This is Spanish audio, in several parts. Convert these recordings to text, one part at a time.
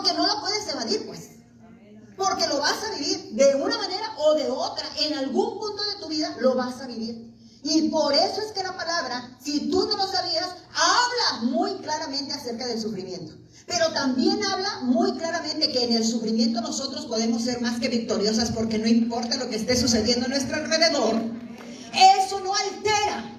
porque no lo puedes evadir, pues. Porque lo vas a vivir de una manera o de otra. En algún punto de tu vida lo vas a vivir. Y por eso es que la palabra, si tú no lo sabías, habla muy claramente acerca del sufrimiento. Pero también habla muy claramente que en el sufrimiento nosotros podemos ser más que victoriosas, porque no importa lo que esté sucediendo a nuestro alrededor, eso no altera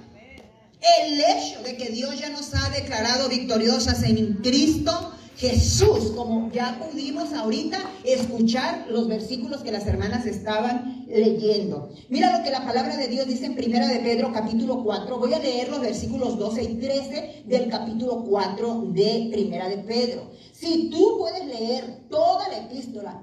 el hecho de que Dios ya nos ha declarado victoriosas en Cristo Jesús, como ya pudimos ahorita escuchar los versículos que las hermanas estaban leyendo. Mira lo que la palabra de Dios dice en Primera de Pedro capítulo 4. Voy a leer los versículos 12 y 13 del capítulo 4 de Primera de Pedro. Si tú puedes leer toda la epístola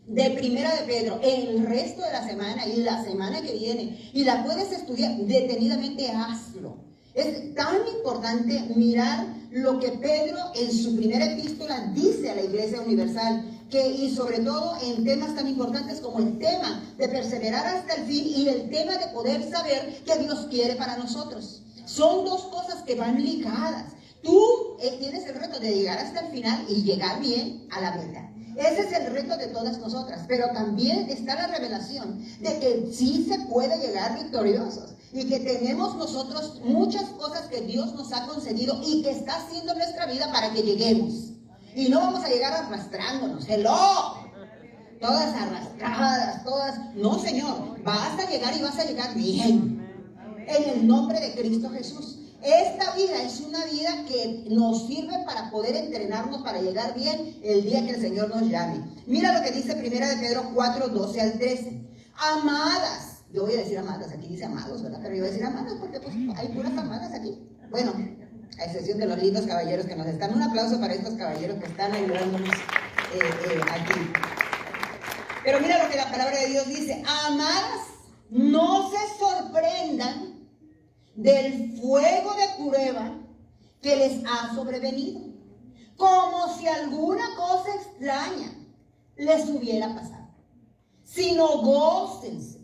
de Primera de Pedro el resto de la semana y la semana que viene, y la puedes estudiar detenidamente, hazlo. Es tan importante mirar lo que Pedro en su primera epístola dice a la Iglesia Universal, y sobre todo en temas tan importantes como el tema de perseverar hasta el fin y el tema de poder saber qué Dios quiere para nosotros. Son dos cosas que van ligadas. Tú tienes el reto de llegar hasta el final y llegar bien a la meta. Ese es el reto de todas nosotras, pero también está la revelación de que sí se puede llegar victoriosos y que tenemos nosotros muchas cosas que Dios nos ha concedido y que está haciendo en nuestra vida para que lleguemos. Y no vamos a llegar arrastrándonos, todas arrastradas, todas. No, Señor, vas a llegar y vas a llegar bien, en el nombre de Cristo Jesús. Esta vida es una vida que nos sirve para poder entrenarnos para llegar bien el día que el Señor nos llame. Mira lo que dice Primera de Pedro 4, 12 al 13. Amadas, yo voy a decir amadas, aquí dice amados, ¿verdad? Pero yo voy a decir amadas porque pues hay puras amadas aquí. Bueno, a excepción de los lindos caballeros que nos están. Un aplauso para estos caballeros que están ayudándonos aquí. Pero mira lo que la palabra de Dios dice. Amadas, no se sorprendan del fuego de prueba que les ha sobrevenido, como si alguna cosa extraña les hubiera pasado, sino gócense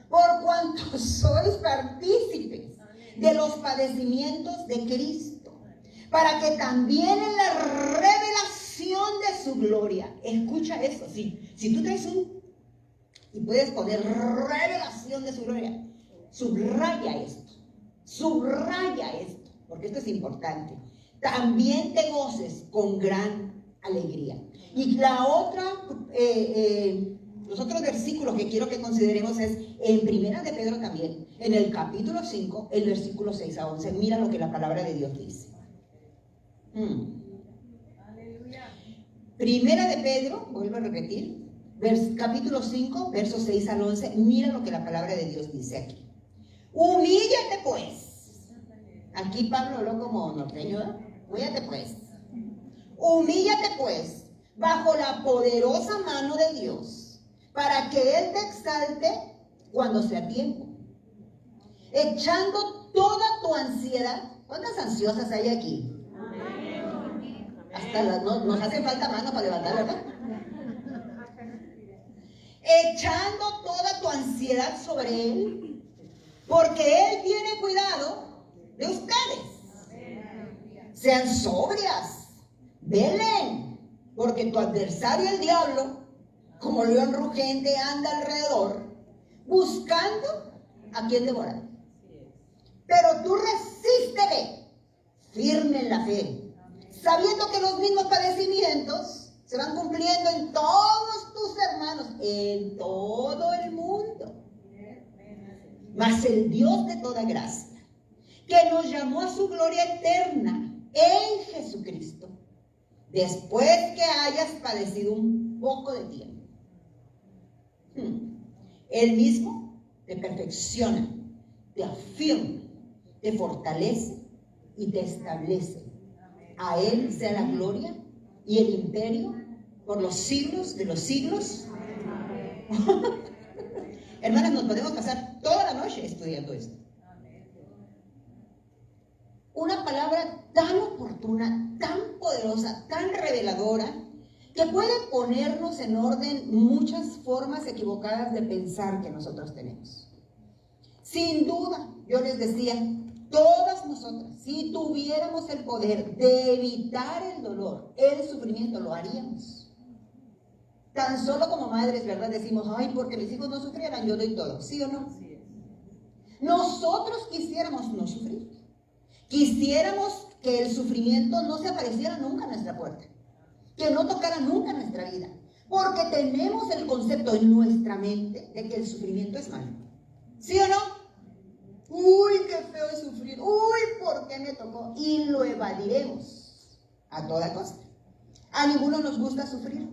por cuanto sois partícipes de los padecimientos de Cristo, para que también en la revelación de su gloria, escucha eso, si tú traes y puedes poner revelación de su gloria, subraya esto, porque esto es importante. También te goces con gran alegría. Y la otra, los otros versículos que quiero que consideremos es en Primera de Pedro también, en el capítulo 5, el versículo 6 a 11. Mira lo que la palabra de Dios dice. Primera de Pedro, vuelvo a repetir, capítulo 5, versos 6 al 11. Mira lo que la palabra de Dios dice aquí. Humíllate pues. Aquí Pablo habló como norteño, ¿eh? Humíllate pues bajo la poderosa mano de Dios, para que Él te exalte cuando sea tiempo, echando toda tu ansiedad. ¿Cuántas ansiosas hay aquí? Hasta nos hace falta mano para levantar, ¿verdad? Echando toda tu ansiedad sobre Él, porque Él tiene cuidado de ustedes. Sean sobrias, velen, porque tu adversario el diablo, como león rugente, anda alrededor, buscando a quien devorar. Pero tú resístele, firme en la fe, sabiendo que los mismos padecimientos se van cumpliendo en todos tus hermanos, en todo el mundo. Mas el Dios de toda gracia, que nos llamó a su gloria eterna en Jesucristo, después que hayas padecido un poco de tiempo, Él mismo te perfecciona, te afirma, te fortalece y te establece. A Él sea la gloria y el imperio por los siglos de los siglos. Hermanas, nos podemos pasar toda la noche estudiando esto. Una palabra tan oportuna, tan poderosa, tan reveladora, que puede ponernos en orden muchas formas equivocadas de pensar que nosotros tenemos. Sin duda, yo les decía, todas nosotras, si tuviéramos el poder de evitar el dolor, el sufrimiento, lo haríamos. Tan solo como madres, ¿verdad? Decimos, ay, porque mis hijos no sufrieran, yo doy todo, ¿sí o no? Nosotros quisiéramos no sufrir. Quisiéramos que el sufrimiento no se apareciera nunca en nuestra puerta, que no tocara nunca nuestra vida, porque tenemos el concepto en nuestra mente de que el sufrimiento es malo. ¿Sí o no? Uy, qué feo es sufrir. Uy, ¿por qué me tocó? Y lo evadiremos a toda costa. A ninguno nos gusta sufrir.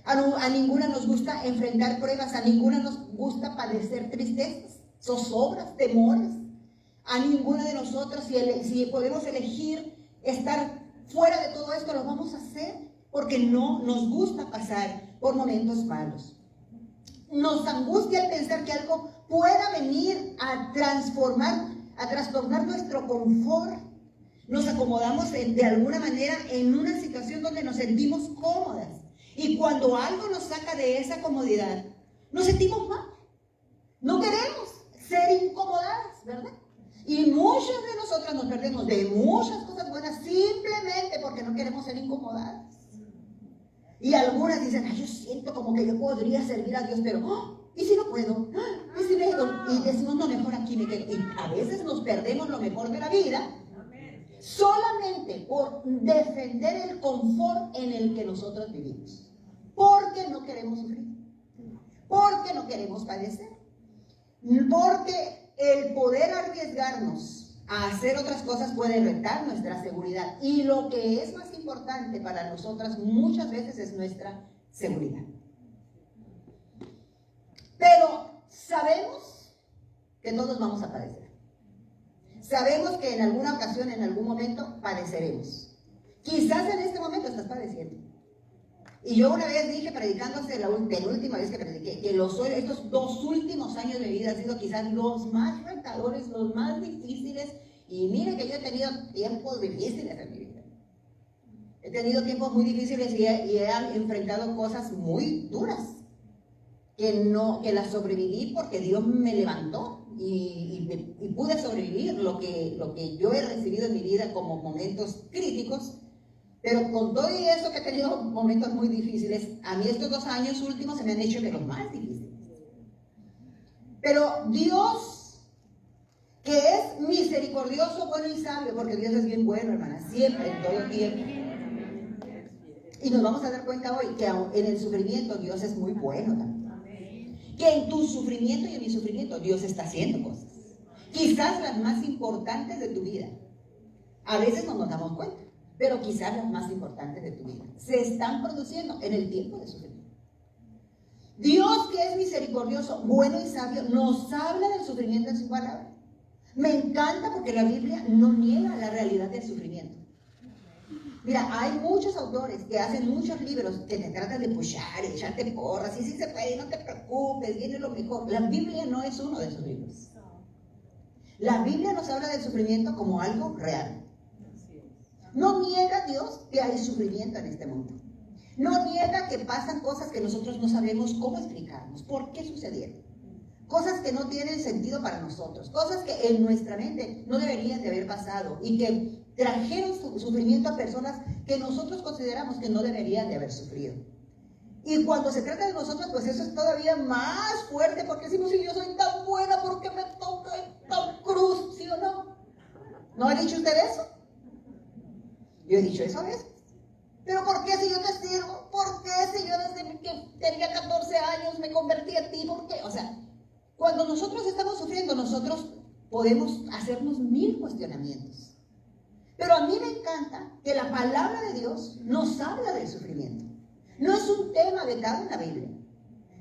A ninguna nos gusta enfrentar pruebas. A ninguna nos gusta padecer tristezas, zozobras, temores. A ninguna de nosotros, si podemos elegir estar fuera de todo esto, lo vamos a hacer, porque no nos gusta pasar por momentos malos. Nos angustia el pensar que algo pueda venir a trastornar nuestro confort. Nos acomodamos de alguna manera en una situación donde nos sentimos cómodas. Y cuando algo nos saca de esa comodidad, nos sentimos mal. No queremos ser incomodadas, ¿verdad? Y muchas de nosotras nos perdemos de muchas cosas buenas simplemente porque no queremos ser incomodadas. Y algunas dicen, ay, yo siento como que yo podría servir a Dios, pero ¿y si no puedo? ¿Y si no? Y decimos, no, mejor aquí me quedo. Y a veces nos perdemos lo mejor de la vida solamente por defender el confort en el que nosotros vivimos. Porque no queremos sufrir. Porque no queremos padecer. Porque el poder arriesgarnos a hacer otras cosas puede retar nuestra seguridad. Y lo que es más importante para nosotras muchas veces es nuestra seguridad. Pero sabemos que todos vamos a padecer. Sabemos que en alguna ocasión, en algún momento, padeceremos. Quizás en este momento estás padeciendo. Y yo una vez dije, predicándose la última vez que prediqué, que estos 2 últimos años de mi vida han sido quizás los más retadores, los más difíciles. Y mire que yo he tenido tiempos difíciles en mi vida. He tenido tiempos muy difíciles y he enfrentado cosas muy duras. Que las sobreviví porque Dios me levantó y pude sobrevivir lo que yo he recibido en mi vida como momentos críticos. Pero con todo y eso que he tenido momentos muy difíciles, a mí estos 2 años últimos se me han hecho de los más difíciles. Pero Dios, que es misericordioso, bueno y sabio, porque Dios es bien bueno, hermana, siempre, en todo tiempo. Y nos vamos a dar cuenta hoy que en el sufrimiento Dios es muy bueno también. Que en tu sufrimiento y en mi sufrimiento Dios está haciendo cosas. Quizás las más importantes de tu vida. A veces no nos damos cuenta. Pero quizás las más importantes de tu vida se están produciendo en el tiempo de sufrimiento. Dios, que es misericordioso, bueno y sabio, nos habla del sufrimiento en su palabra. Me encanta porque la Biblia no niega la realidad del sufrimiento. Mira, hay muchos autores que hacen muchos libros que te tratan de pushar, echarte porras, y si se puede, no te preocupes, viene lo mejor. La Biblia no es uno de esos libros. La Biblia nos habla del sufrimiento como algo real. No niega Dios que hay sufrimiento en este mundo. No niega que pasan cosas que nosotros no sabemos cómo explicarnos, por qué sucedieron. Cosas que no tienen sentido para nosotros, cosas que en nuestra mente no deberían de haber pasado y que trajeron sufrimiento a personas que nosotros consideramos que no deberían de haber sufrido. Y cuando se trata de nosotros, pues eso es todavía más fuerte, porque decimos, si yo soy tan buena, ¿por qué me toca esta cruz? ¿Sí o no? ¿No ha dicho usted eso? Yo he dicho eso a veces. ¿Pero por qué si yo te sirvo? ¿Por qué si yo desde que tenía 14 años me convertí en ti? ¿Por qué? O sea, cuando nosotros estamos sufriendo, nosotros podemos hacernos 1000 cuestionamientos. Pero a mí me encanta que la palabra de Dios nos habla del sufrimiento. No es un tema vetado en la Biblia.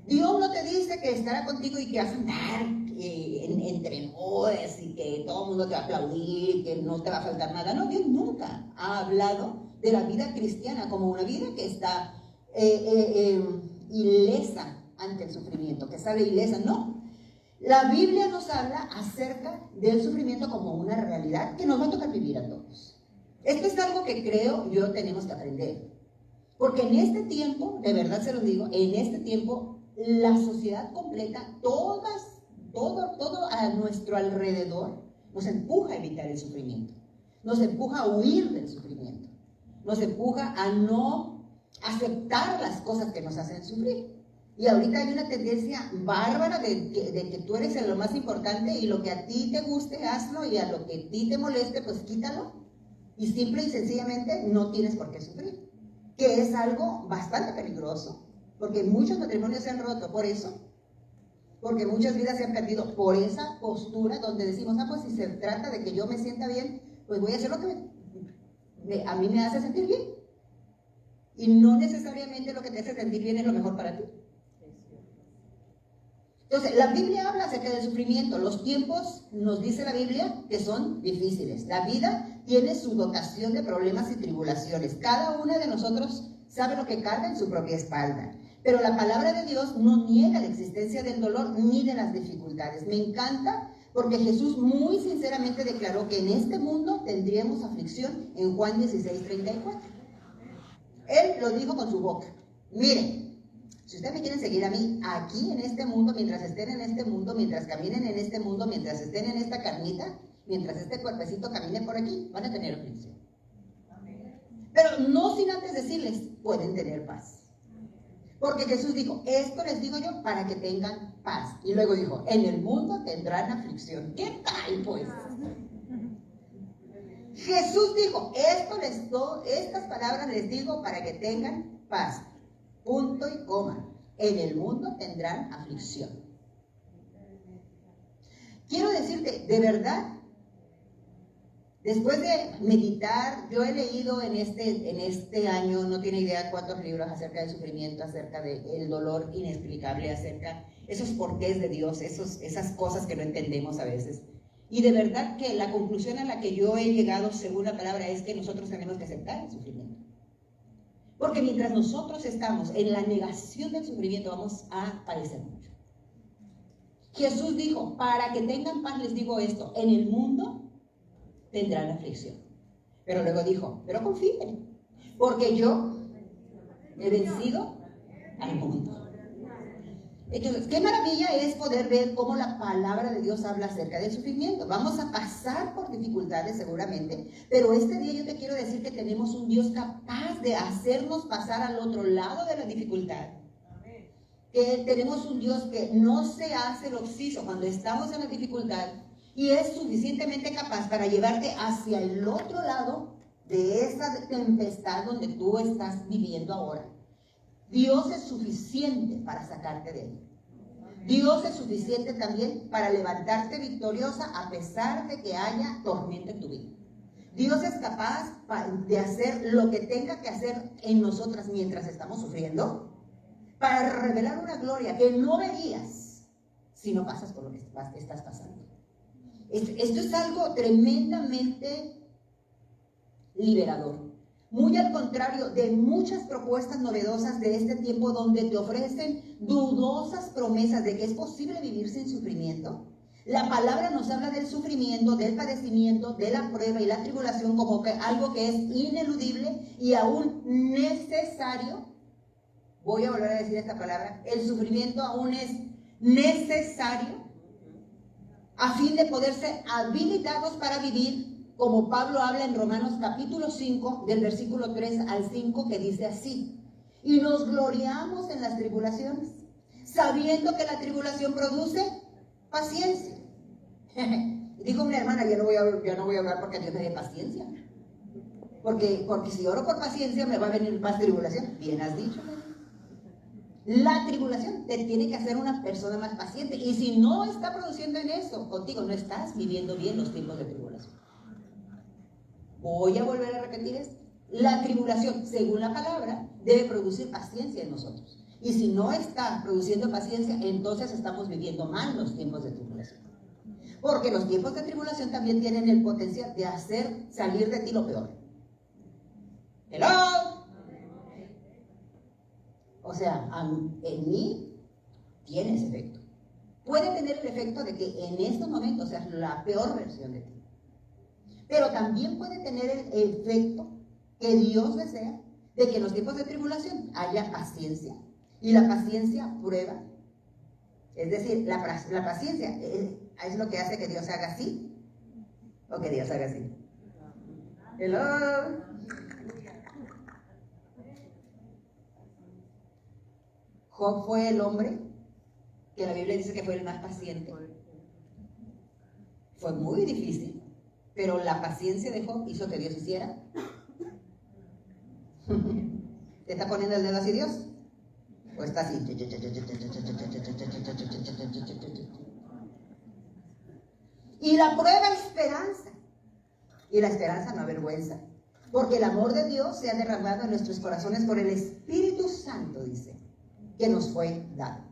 Dios no te dice que estará contigo y que vas a andar entre nubes y que todo el mundo te va a aplaudir y que no te va a faltar nada. No, Dios nunca ha hablado de la vida cristiana como una vida que está ilesa ante el sufrimiento, que sale ilesa. No, la Biblia nos habla acerca del sufrimiento como una realidad que nos va a tocar vivir a todos. Esto es algo que creo yo tenemos que aprender, porque en este tiempo, de verdad se los digo, en este tiempo la sociedad completa, todo a nuestro alrededor, nos empuja a evitar el sufrimiento, nos empuja a huir del sufrimiento, nos empuja a no aceptar las cosas que nos hacen sufrir. Y ahorita hay una tendencia bárbara de que tú eres lo más importante y lo que a ti te guste, hazlo, y a lo que a ti te moleste, pues quítalo. Y simple y sencillamente no tienes por qué sufrir, que es algo bastante peligroso, porque muchos matrimonios se han roto por eso, porque muchas vidas se han perdido por esa postura donde decimos, pues si se trata de que yo me sienta bien, pues voy a hacer lo que a mí me hace sentir bien. Y no necesariamente lo que te hace sentir bien es lo mejor para ti. Entonces, la Biblia habla acerca del sufrimiento. Los tiempos, nos dice la Biblia, que son difíciles. La vida tiene su dotación de problemas y tribulaciones. Cada uno de nosotros sabe lo que carga en su propia espalda. Pero la palabra de Dios no niega la existencia del dolor ni de las dificultades. Me encanta porque Jesús muy sinceramente declaró que en este mundo tendríamos aflicción en Juan 16:34. Él lo dijo con su boca. Miren, si ustedes me quieren seguir a mí, aquí en este mundo, mientras estén en este mundo, mientras caminen en este mundo, mientras estén en esta carnita, mientras este cuerpecito camine por aquí, van a tener aflicción. Pero no sin antes decirles, pueden tener paz. Porque Jesús dijo, esto les digo yo para que tengan paz. Y luego dijo, en el mundo tendrán aflicción. ¿Qué tal, pues? Jesús dijo, estas palabras les digo para que tengan paz. Punto y coma. En el mundo tendrán aflicción. Quiero decirte, de verdad, después de meditar, yo he leído en este año, no tiene idea cuántos libros acerca del sufrimiento, acerca del dolor inexplicable, acerca de esos porqués de Dios, esas cosas que no entendemos a veces. Y de verdad que la conclusión a la que yo he llegado, según la palabra, es que nosotros tenemos que aceptar el sufrimiento. Porque mientras nosotros estamos en la negación del sufrimiento, vamos a padecer mucho. Jesús dijo, para que tengan paz les digo esto, en el mundo tendrán aflicción. Pero luego dijo, pero confíen, porque yo he vencido al mundo. Entonces, qué maravilla es poder ver cómo la palabra de Dios habla acerca del sufrimiento. Vamos a pasar por dificultades seguramente, pero este día yo te quiero decir que tenemos un Dios capaz de hacernos pasar al otro lado de la dificultad. Que tenemos un Dios que no se hace el oxiso cuando estamos en la dificultad y es suficientemente capaz para llevarte hacia el otro lado de esa tempestad donde tú estás viviendo ahora. Dios es suficiente para sacarte de él. Dios es suficiente también para levantarte victoriosa a pesar de que haya tormenta en tu vida. Dios es capaz de hacer lo que tenga que hacer en nosotras mientras estamos sufriendo para revelar una gloria que no verías si no pasas por lo que estás pasando. Esto es algo tremendamente liberador. Muy al contrario de muchas propuestas novedosas de este tiempo donde te ofrecen dudosas promesas de que es posible vivir sin sufrimiento. La palabra nos habla del sufrimiento, del padecimiento, de la prueba y la tribulación como que algo que es ineludible y aún necesario. Voy a volver a decir esta palabra. El sufrimiento aún es necesario a fin de poder ser habilitados para vivir, como Pablo habla en Romanos capítulo 5, del versículo 3 al 5, que dice así: y nos gloriamos en las tribulaciones, sabiendo que la tribulación produce paciencia. Dijo una hermana, yo no voy a orar porque Dios me dé paciencia. Porque si oro por paciencia me va a venir más tribulación. Bien has dicho. La tribulación te tiene que hacer una persona más paciente. Y si no está produciendo en eso contigo, no estás viviendo bien los tiempos de tribulación. Voy a volver a repetir esto. La tribulación, según la palabra, debe producir paciencia en nosotros. Y si no está produciendo paciencia, entonces estamos viviendo mal los tiempos de tribulación. Porque los tiempos de tribulación también tienen el potencial de hacer salir de ti lo peor. ¡Hello! O sea, en mí tiene ese efecto. Puede tener el efecto de que en estos momentos seas la peor versión de ti. Pero también puede tener el efecto que Dios desea de que en los tiempos de tribulación haya paciencia. Y la paciencia prueba. Es decir, la paciencia es lo que hace que Dios haga así O que Dios haga así. Hello. Job fue el hombre que la Biblia dice que fue el más paciente. Fue muy difícil, pero la paciencia de Job hizo que Dios hiciera. ¿Te está poniendo el dedo así Dios? ¿O está así? Y la prueba esperanza. Y la esperanza no avergüenza. Porque el amor de Dios se ha derramado en nuestros corazones por el Espíritu Santo, dice, que nos fue dado.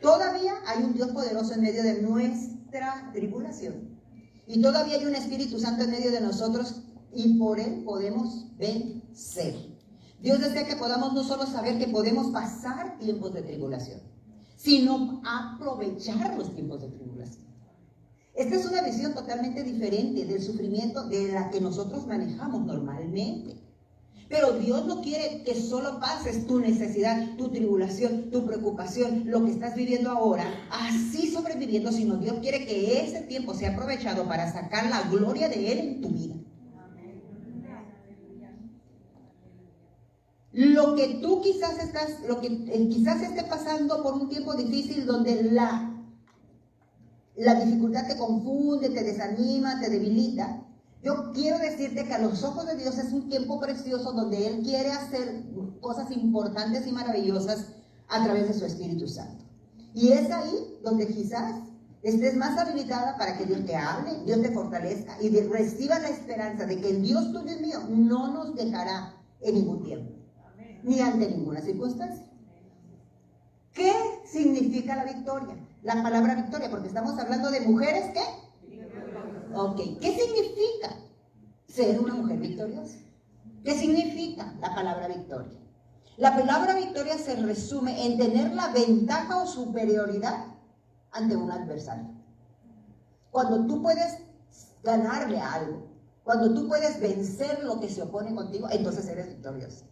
Todavía hay un Dios poderoso en medio de nuestra tribulación. Y todavía hay un Espíritu Santo en medio de nosotros y por Él podemos vencer. Dios desea que podamos no solo saber que podemos pasar tiempos de tribulación, sino aprovechar los tiempos de tribulación. Esta es una visión totalmente diferente del sufrimiento de la que nosotros manejamos normalmente. Pero Dios no quiere que solo pases tu necesidad, tu tribulación, tu preocupación, lo que estás viviendo ahora, así sobreviviendo, sino Dios quiere que ese tiempo sea aprovechado para sacar la gloria de Él en tu vida. Lo que tú quizás esté pasando por un tiempo difícil donde la dificultad te confunde, te desanima, te debilita. Yo quiero decirte que a los ojos de Dios es un tiempo precioso donde Él quiere hacer cosas importantes y maravillosas a través de su Espíritu Santo. Y es ahí donde quizás estés más habilitada para que Dios te hable, Dios te fortalezca y reciba la esperanza de que el Dios tuyo y mío no nos dejará en ningún tiempo, ni ante ninguna circunstancia. ¿Qué significa la victoria? La palabra victoria, porque estamos hablando de mujeres, ¿qué? Ok, ¿qué significa ser una mujer victoriosa? ¿Qué significa la palabra victoria? La palabra victoria se resume en tener la ventaja o superioridad ante un adversario. Cuando tú puedes ganarle a algo, cuando tú puedes vencer lo que se opone contigo, entonces eres victorioso.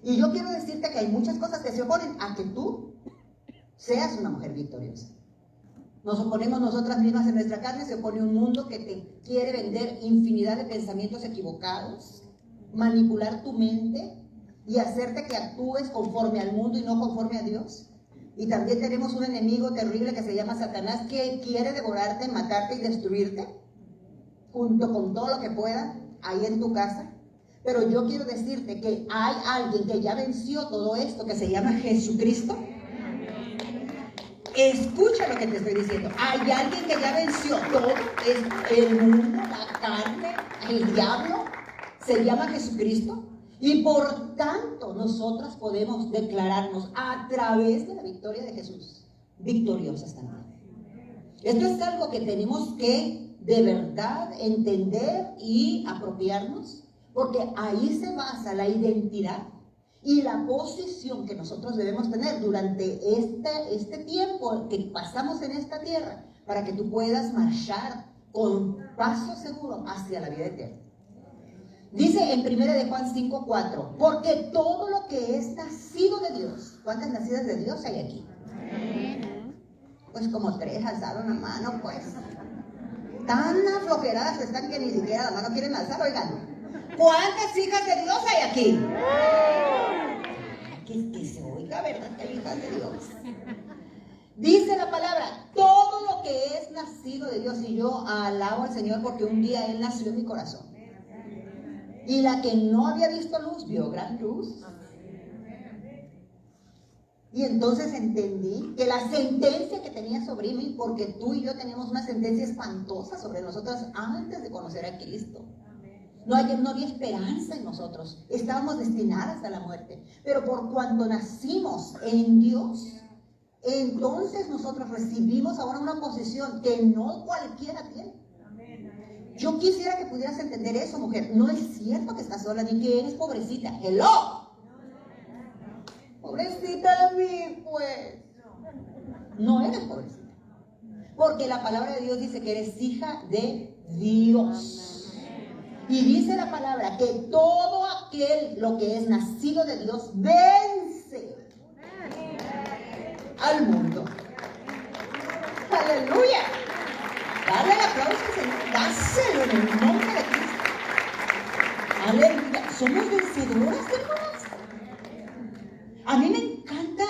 Y yo quiero decirte que hay muchas cosas que se oponen a que tú seas una mujer victoriosa. Nos oponemos nosotras mismas en nuestra carne, se opone un mundo que te quiere vender infinidad de pensamientos equivocados, manipular tu mente y hacerte que actúes conforme al mundo y no conforme a Dios. Y también tenemos un enemigo terrible que se llama Satanás, que quiere devorarte, matarte y destruirte, junto con todo lo que pueda, ahí en tu casa. Pero yo quiero decirte que hay alguien que ya venció todo esto, que se llama Jesucristo. Escucha lo que te estoy diciendo. Hay alguien que ya venció todo, es el mundo, la carne, el diablo, se llama Jesucristo. Y por tanto nosotras podemos declararnos a través de la victoria de Jesús, victoriosas también. Esto es algo que tenemos que de verdad entender y apropiarnos, porque ahí se basa la identidad y la posición que nosotros debemos tener durante este tiempo que pasamos en esta tierra, para que tú puedas marchar con paso seguro hacia la vida eterna. Dice en 1 de Juan 5:4, porque todo lo que es nacido de Dios. ¿Cuántas nacidas de Dios hay aquí? Pues como 3 alzaron la mano, pues. Tan aflojeradas están que ni siquiera la mano quieren alzar, oigan. ¿Cuántas hijas de Dios hay aquí? Que se oiga, ¿verdad? Que hay hijas de Dios. Dice la palabra, todo lo que es nacido de Dios. Y yo alabo al Señor porque un día Él nació en mi corazón. Y la que no había visto luz, vio gran luz. Y entonces entendí que la sentencia que tenía sobre mí, porque tú y yo teníamos una sentencia espantosa sobre nosotras antes de conocer a Cristo. No había esperanza en nosotros. Estábamos destinadas a la muerte. Pero por cuando nacimos en Dios, entonces nosotros recibimos ahora una posición que no cualquiera tiene. Yo quisiera que pudieras entender eso, mujer. No es cierto que estás sola ni que eres pobrecita. ¡Hello! Pobrecita de mí, pues. No eres pobrecita. Porque la palabra de Dios dice que eres hija de Dios. Y dice la palabra que todo aquel, lo que es nacido de Dios, vence al mundo. ¡Aleluya! Dale el aplauso, Señor. That's Hácelo en el nombre de Cristo. Aleluya. ¿Somos vencedoras, hermanas? A mí me encanta,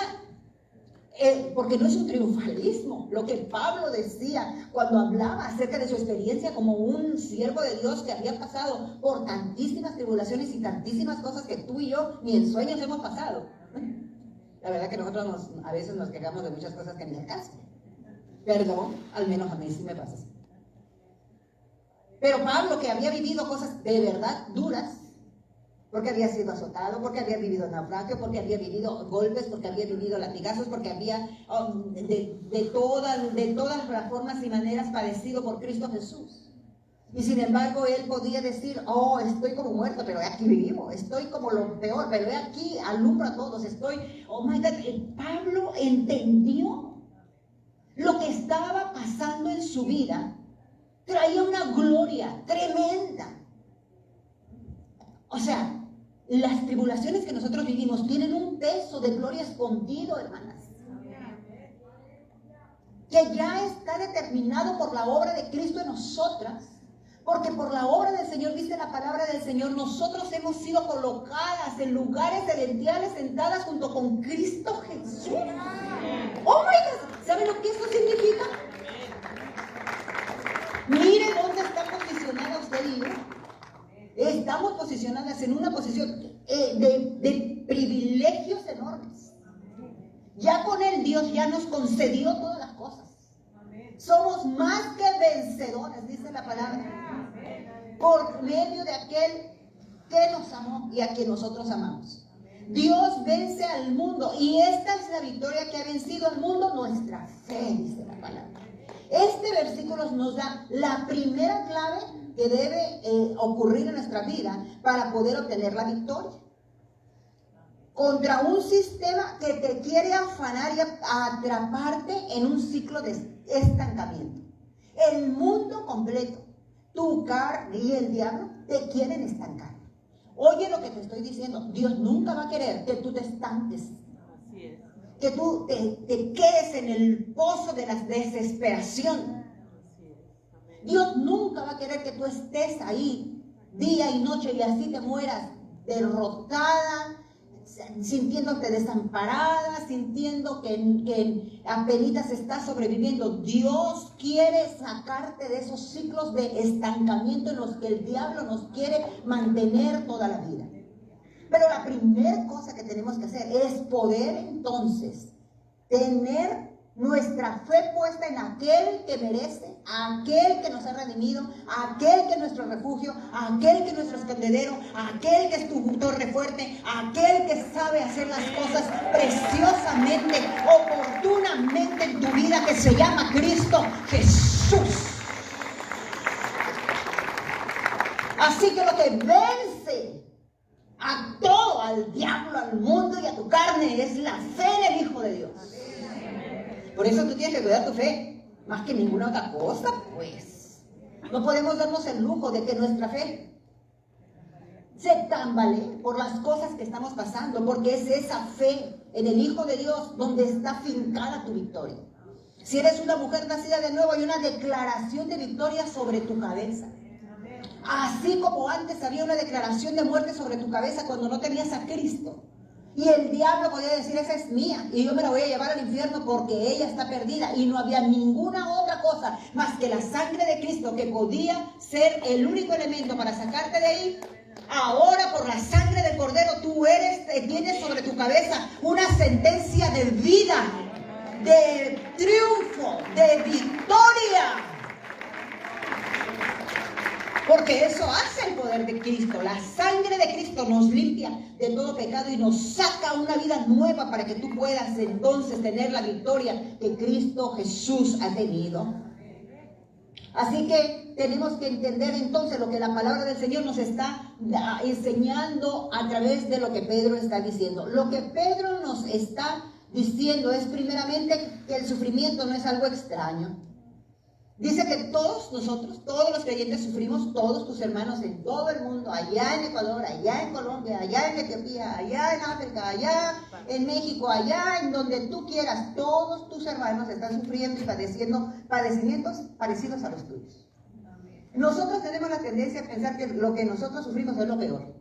porque no es un triunfalismo, lo que Pablo decía cuando hablaba acerca de su experiencia como un siervo de Dios que había pasado por tantísimas tribulaciones y tantísimas cosas que tú y yo ni en sueños hemos pasado. La verdad que nosotros a veces nos quejamos de muchas cosas que ni al caso. Perdón, al menos a mí sí me pasa así. Pero Pablo, que había vivido cosas de verdad duras, porque había sido azotado, porque había vivido naufragio, porque había vivido golpes, porque había vivido latigazos, porque había de todas las formas y maneras padecido por Cristo Jesús. Y sin embargo, él podía decir, oh, estoy como muerto, pero aquí vivo, estoy como lo peor, pero aquí alumbro a todos, oh my God. Pablo entendió lo que estaba pasando en su vida, traía una gloria tremenda. O sea, las tribulaciones que nosotros vivimos tienen un peso de gloria escondido, hermanas, que ya está determinado por la obra de Cristo en nosotras. Porque por la obra del Señor, dice la palabra del Señor, nosotros hemos sido colocadas en lugares celestiales, sentadas junto con Cristo Jesús. ¡Oh my God! ¿Saben lo que eso significa? Mire dónde está posicionada usted y yo. Estamos posicionadas en una posición de privilegios enormes. Ya con Él Dios ya nos concedió todas las cosas. Somos más que vencedores, dice la palabra, por medio de aquel que nos amó y a quien nosotros amamos. Dios vence al mundo y esta es la victoria que ha vencido al mundo, nuestra fe, dice la palabra. Este versículo nos da la primera clave que debe ocurrir en nuestra vida para poder obtener la victoria contra un sistema que te quiere afanar y atraparte en un ciclo de estancamiento. El mundo completo, tu carne y el diablo te quieren estancar. Oye lo que te estoy diciendo, Dios nunca va a querer que tú te estanques, que tú te quedes en el pozo de la desesperación. Dios nunca va a querer que tú estés ahí día y noche y así te mueras derrotada, sintiéndote desamparada, sintiendo que apenas estás sobreviviendo. Dios quiere sacarte de esos ciclos de estancamiento en los que el diablo nos quiere mantener toda la vida. Pero la primera cosa que tenemos que hacer es poder entonces tener nuestra fe puesta en aquel que merece, aquel que nos ha redimido, aquel que es nuestro refugio, aquel que es nuestro escondedero, aquel que es tu torre fuerte, aquel que sabe hacer las cosas preciosamente, oportunamente en tu vida, que se llama Cristo Jesús. Así que lo que vence a todo, al diablo, al mundo y a tu carne, es la fe en el Hijo de Dios. Por eso tú tienes que cuidar tu fe, más que ninguna otra cosa, pues. No podemos darnos el lujo de que nuestra fe se tambalee por las cosas que estamos pasando, porque es esa fe en el Hijo de Dios donde está fincada tu victoria. Si eres una mujer nacida de nuevo, hay una declaración de victoria sobre tu cabeza. Así como antes había una declaración de muerte sobre tu cabeza cuando no tenías a Cristo. Y el diablo podía decir, esa es mía y yo me la voy a llevar al infierno porque ella está perdida. Y no había ninguna otra cosa más que la sangre de Cristo que podía ser el único elemento para sacarte de ahí. Ahora, por la sangre del Cordero, tú tienes sobre tu cabeza una sentencia de vida, de triunfo, de victoria. Porque eso hace el poder de Cristo. La sangre de Cristo nos limpia de todo pecado y nos saca una vida nueva para que tú puedas entonces tener la victoria que Cristo Jesús ha tenido. Así que tenemos que entender entonces lo que la palabra del Señor nos está enseñando a través de lo que Pedro está diciendo. Lo que Pedro nos está diciendo es primeramente que el sufrimiento no es algo extraño. Dice que todos nosotros, todos los creyentes sufrimos, todos tus hermanos en todo el mundo, allá en Ecuador, allá en Colombia, allá en Etiopía, allá en África, allá en México, allá en donde tú quieras, todos tus hermanos están sufriendo y padeciendo padecimientos parecidos a los tuyos. Nosotros tenemos la tendencia a pensar que lo que nosotros sufrimos es lo peor.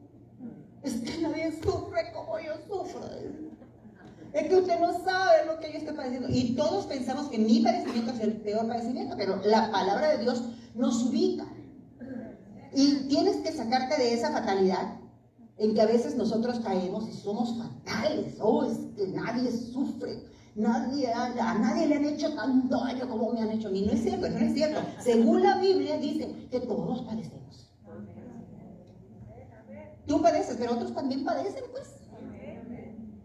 Es que nadie sufre como yo sufro. Es que usted no sabe lo que yo estoy padeciendo. Y todos pensamos que mi padecimiento es el peor padecimiento, pero la palabra de Dios nos ubica. Y tienes que sacarte de esa fatalidad en que a veces nosotros caemos y somos fatales. Oh, es que nadie sufre. A nadie le han hecho tanto daño como me han hecho a mí. No es cierto, eso no es cierto. Según la Biblia dice que todos padecemos. Tú padeces, pero otros también padecen, pues.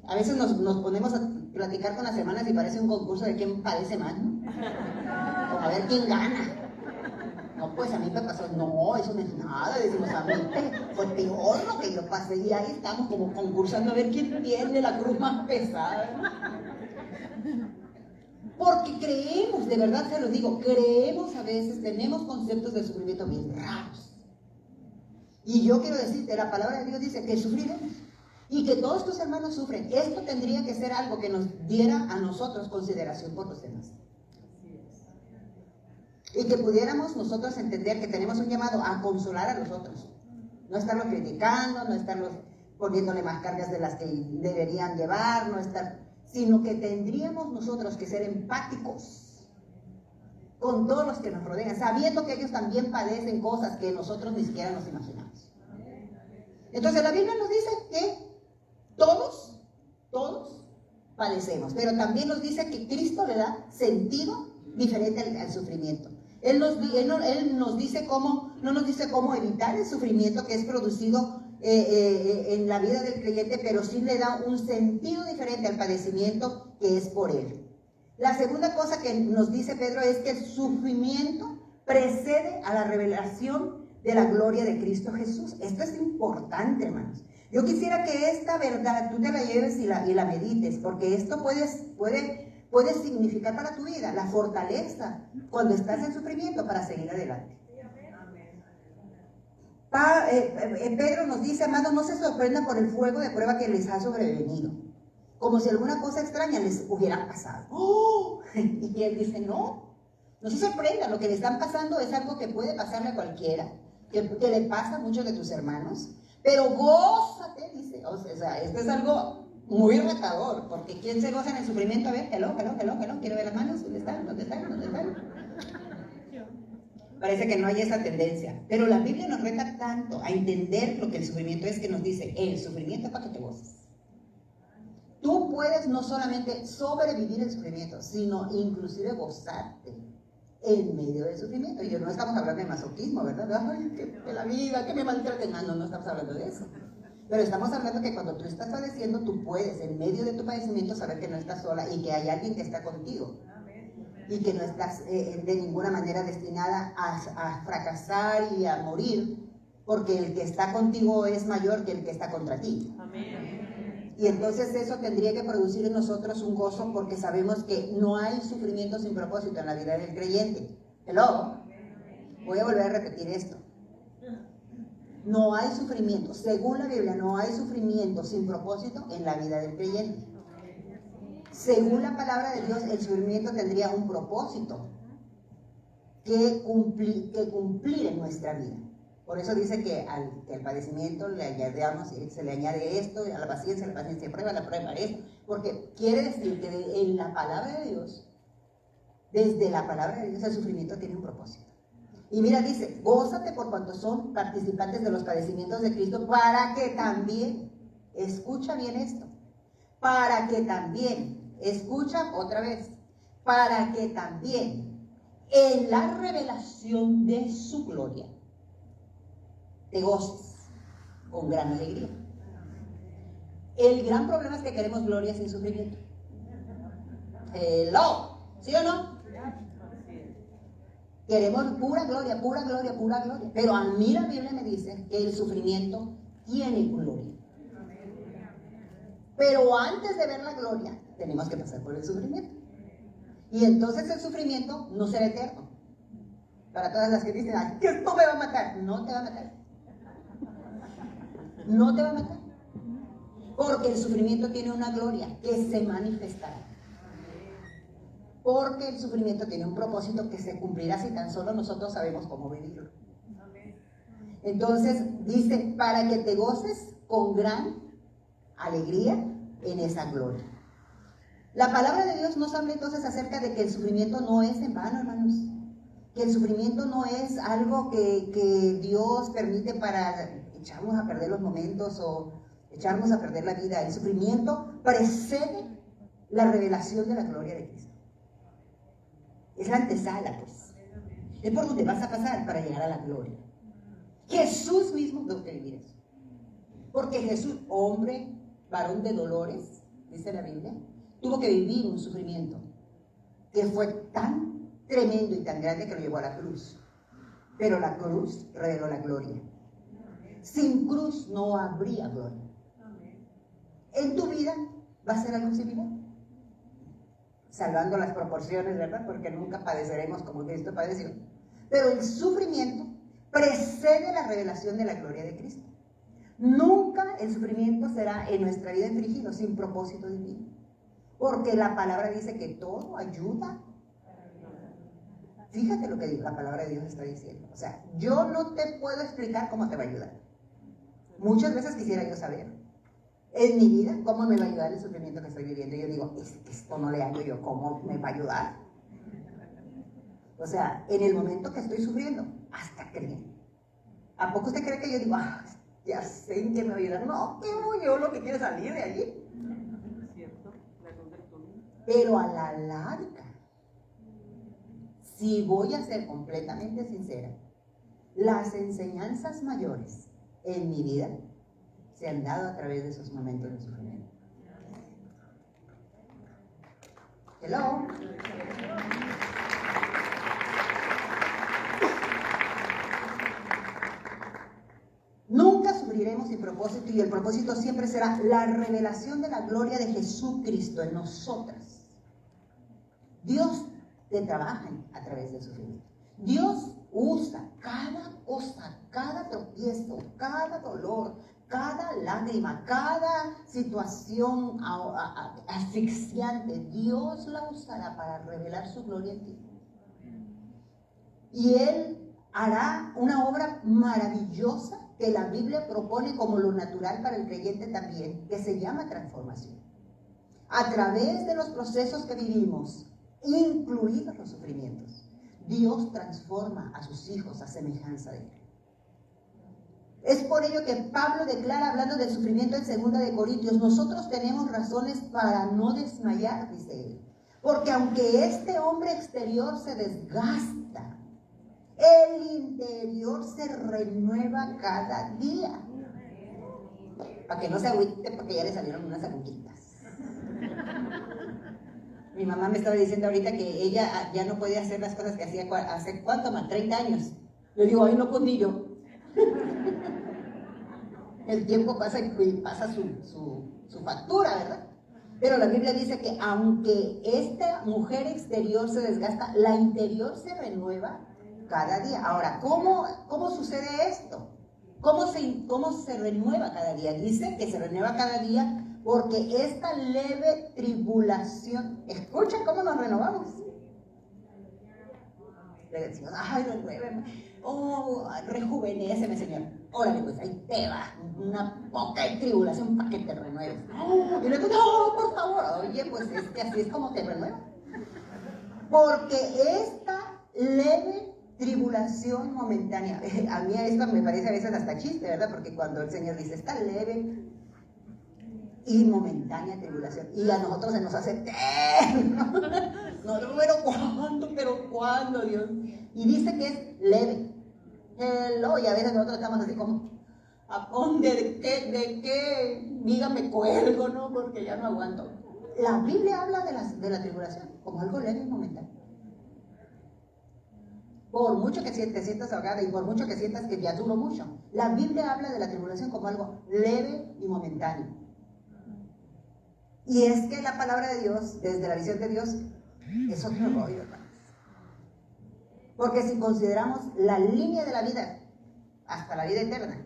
A veces nos ponemos a platicar con las hermanas y parece un concurso de quién padece más, ¿no? Como a ver quién gana. No, pues a mí me pasó, no, eso no es nada, decimos, a mí fue peor lo que yo pasé, y ahí estamos como concursando a ver quién tiene la cruz más pesada. Porque creemos, de verdad se los digo, creemos a veces, tenemos conceptos de sufrimiento bien raros. Y yo quiero decirte, la palabra de Dios dice que sufriremos y que todos tus hermanos sufren. Esto tendría que ser algo que nos diera a nosotros consideración por los demás. Y que pudiéramos nosotros entender que tenemos un llamado a consolar a los otros. No estarlos criticando, no estarlos poniéndole más cargas de las que deberían llevar, sino que tendríamos nosotros que ser empáticos con todos los que nos rodean, sabiendo que ellos también padecen cosas que nosotros ni siquiera nos imaginamos. Entonces la Biblia nos dice que todos padecemos, pero también nos dice que Cristo le da sentido diferente al sufrimiento. Él nos dice cómo, no nos dice cómo evitar el sufrimiento que es producido en la vida del creyente, pero sí le da un sentido diferente al padecimiento que es por él. La segunda cosa que nos dice Pedro es que el sufrimiento precede a la revelación de la gloria de Cristo Jesús. Esto es importante, hermanos. Yo quisiera que esta verdad tú te la lleves y la medites, porque esto puede significar para tu vida la fortaleza cuando estás en sufrimiento para seguir adelante. Pedro nos dice, amados, no se sorprendan por el fuego de prueba que les ha sobrevenido, como si alguna cosa extraña les hubiera pasado. ¡Oh! Y él dice, no se sorprendan, lo que le están pasando es algo que puede pasarle a cualquiera, que le pasa a muchos de tus hermanos, pero gózate, dice. O sea, esto es algo muy retador, porque ¿quién se goza en el sufrimiento? A ver, hello, quiero ver las manos, ¿dónde están? Parece que no hay esa tendencia, pero la Biblia nos reta tanto a entender lo que el sufrimiento es, que nos dice, el sufrimiento es para que te goces. Tú puedes no solamente sobrevivir el sufrimiento, sino inclusive gozarte en medio del sufrimiento. Y no estamos hablando de masoquismo, ¿verdad? Ay, que la vida, que me maltraten. No estamos hablando de eso. Pero estamos hablando que cuando tú estás padeciendo, tú puedes, en medio de tu padecimiento, saber que no estás sola y que hay alguien que está contigo. Y que no estás de ninguna manera destinada a fracasar y a morir, porque el que está contigo es mayor que el que está contra ti. Amén. Y entonces eso tendría que producir en nosotros un gozo, porque sabemos que no hay sufrimiento sin propósito en la vida del creyente. Hello. Voy a volver a repetir esto. No hay sufrimiento, según la Biblia, no hay sufrimiento sin propósito en la vida del creyente. Según la palabra de Dios, el sufrimiento tendría un propósito que cumplir en nuestra vida. Por eso dice que al padecimiento se le añade esto, a la paciencia prueba, la prueba esto. Porque quiere decir que en la palabra de Dios, desde la palabra de Dios, el sufrimiento tiene un propósito. Y mira, dice, gózate por cuanto son participantes de los padecimientos de Cristo, para que también, escucha bien esto, para que también, escucha otra vez, para que también en la revelación de su gloria te goces con gran alegría. El gran problema es que queremos gloria sin sufrimiento. Hello, ¿sí o no? Queremos pura gloria. Pero a mí la Biblia me dice que el sufrimiento tiene gloria. Pero antes de ver la gloria, tenemos que pasar por el sufrimiento. Y entonces el sufrimiento no será eterno. Para todas las que dicen, ay, que esto me va a matar. No te va a matar. No te va a matar. Porque el sufrimiento tiene una gloria que se manifestará. Porque el sufrimiento tiene un propósito que se cumplirá si tan solo nosotros sabemos cómo vivirlo. Entonces dice, para que te goces con gran alegría en esa gloria. La palabra de Dios nos habla entonces acerca de que el sufrimiento no es en vano, hermanos. Que el sufrimiento no es algo que Dios permite para echarnos a perder los momentos o echarnos a perder la vida. El sufrimiento precede la revelación de la gloria de Cristo. Es la antesala, pues. Es por donde vas a pasar para llegar a la gloria. Jesús mismo tuvo que vivir eso. Porque Jesús, hombre, varón de dolores, dice la Biblia, tuvo que vivir un sufrimiento que fue tan tremendo y tan grande que lo llevó a la cruz. Pero la cruz reveló la gloria. Sin cruz no habría gloria. En tu vida va a ser algo similar. Salvando las proporciones, ¿verdad? Porque nunca padeceremos como Cristo padeció. Pero el sufrimiento precede la revelación de la gloria de Cristo. Nunca el sufrimiento será en nuestra vida infligido sin propósito divino. Porque la palabra dice que todo ayuda. Fíjate lo que la palabra de Dios está diciendo. O sea, yo no te puedo explicar cómo te va a ayudar. Muchas veces quisiera yo saber en mi vida cómo me va a ayudar el sufrimiento que estoy viviendo. Y yo digo, esto no le hallo yo, ¿cómo me va a ayudar? O sea, en el momento que estoy sufriendo, hasta creen. ¿A poco usted cree que yo digo, ya sé en qué me va a ayudar? No, que yo lo que quiero es salir de allí. Pero a la larga, si voy a ser completamente sincera, las enseñanzas mayores en mi vida se han dado a través de esos momentos de sufrimiento. Hello. Nunca sufriremos sin propósito, y el propósito siempre será la revelación de la gloria de Jesucristo en nosotras. Dios te trabaja a través del sufrimiento. Dios usa cada cosa, cada tropiezo, cada dolor, cada lágrima, cada situación asfixiante. Dios la usará para revelar su gloria en ti. Y Él hará una obra maravillosa que la Biblia propone como lo natural para el creyente también, que se llama transformación. A través de los procesos que vivimos, incluidos los sufrimientos, Dios transforma a sus hijos a semejanza de Él. Es por ello que Pablo declara, hablando del sufrimiento en 2 de Corintios, nosotros tenemos razones para no desmayar, dice él, porque aunque este hombre exterior se desgasta, el interior se renueva cada día. Para que no se agüite, porque ya le salieron unas arruguitas. Mi mamá me estaba diciendo ahorita que ella ya no podía hacer las cosas que hacía hace, ¿cuánto más? 30 años. Le digo, ay, no, pues ni yo. El tiempo pasa y pasa su factura, ¿verdad? Pero la Biblia dice que aunque esta mujer exterior se desgasta, la interior se renueva cada día. Ahora, ¿cómo sucede esto? ¿Cómo se renueva cada día? Dice que se renueva cada día porque esta leve tribulación, escucha cómo nos renovamos. Le decimos, ay, renuéveme, rejuvenéceme, Señor. Órale, pues ahí te va, una poca tribulación para que te renueves. Y le digo, no, por favor. Oye, pues es que así es como te renueva. Porque esta leve tribulación momentánea, a mí esto me parece a veces hasta chiste, ¿verdad? Porque cuando el Señor dice, esta leve y momentánea tribulación, y a nosotros se nos hace eterno. No, pero ¿cuándo, Dios? Y dice que es leve. Hello, y a veces nosotros estamos así como, ¿a dónde? ¿De qué? Dígame, cuelgo, ¿no? Porque ya no aguanto. La Biblia habla de la tribulación como algo leve y momentáneo. Por mucho que te sientas ahogada y por mucho que sientas que ya duró mucho, la Biblia habla de la tribulación como algo leve y momentáneo. Y es que la palabra de Dios, desde la visión de Dios, es otro rollo, hermanos. Porque si consideramos la línea de la vida hasta la vida eterna,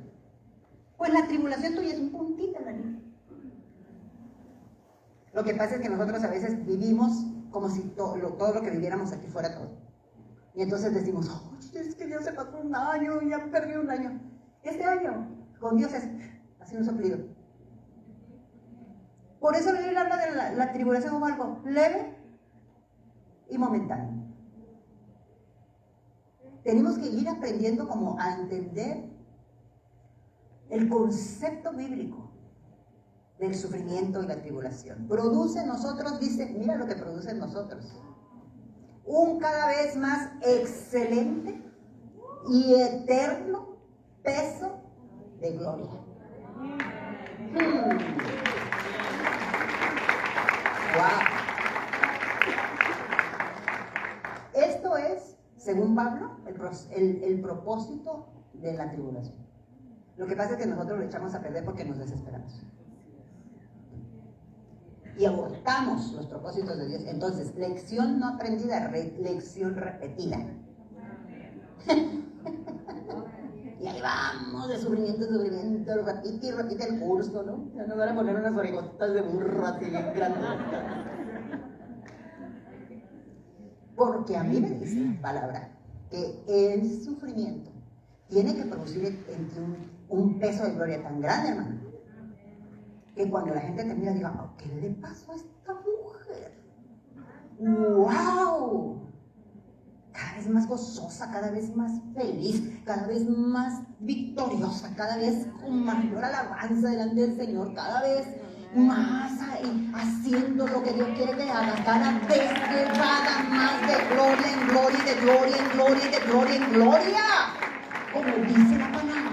pues la tribulación tuya es un puntito en la línea. Lo que pasa es que nosotros a veces vivimos como si todo lo que viviéramos aquí fuera todo. Y entonces decimos, oh, es que ya se pasó un año, ya perdí un año. Este año, con Dios es así un soplido. Por eso la Biblia habla de la tribulación como algo leve y momentáneo. Tenemos que ir aprendiendo como a entender el concepto bíblico del sufrimiento y la tribulación. Produce en nosotros, dice, mira lo que produce en nosotros. Un cada vez más excelente y eterno peso de gloria. Wow. Esto es, según Pablo, el propósito de la tribulación. Lo que pasa es que nosotros lo echamos a perder porque nos desesperamos. Y abortamos los propósitos de Dios. Entonces, lección no aprendida, lección repetida. Y ahí vamos, de sufrimiento en sufrimiento, repite y repite el curso, ¿no? Ya nos van a poner unas oregotas de burro así grandes. Porque a mí me dice la palabra que el sufrimiento tiene que producir en ti un peso de gloria tan grande, hermano, que cuando la gente te mira diga, oh, ¿qué le pasó a esta mujer? ¡Wow! Cada vez más gozosa, cada vez más feliz, cada vez más victoriosa, cada vez con mayor alabanza delante del Señor, cada vez más haciendo lo que Dios quiere que haga, cada vez llevada más de gloria en gloria, de gloria en gloria, de gloria en gloria, como dice la palabra.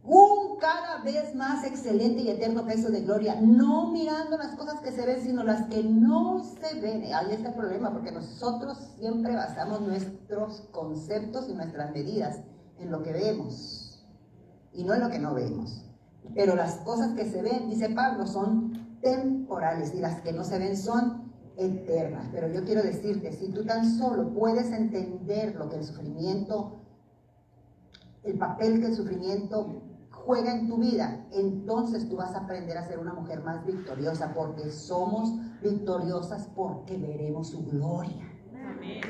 Un cada vez más excelente y eterno peso de gloria, no mirando las cosas que se ven, sino las que no se ven. Ahí está el problema, porque nosotros siempre basamos nuestros conceptos y nuestras medidas en lo que vemos y no en lo que no vemos. Pero las cosas que se ven, dice Pablo, son temporales y las que no se ven son eternas. Pero yo quiero decirte, si tú tan solo puedes entender lo que el sufrimiento, el papel que el sufrimiento juega en tu vida, entonces tú vas a aprender a ser una mujer más victoriosa, porque somos victoriosas porque veremos su gloria. Amén.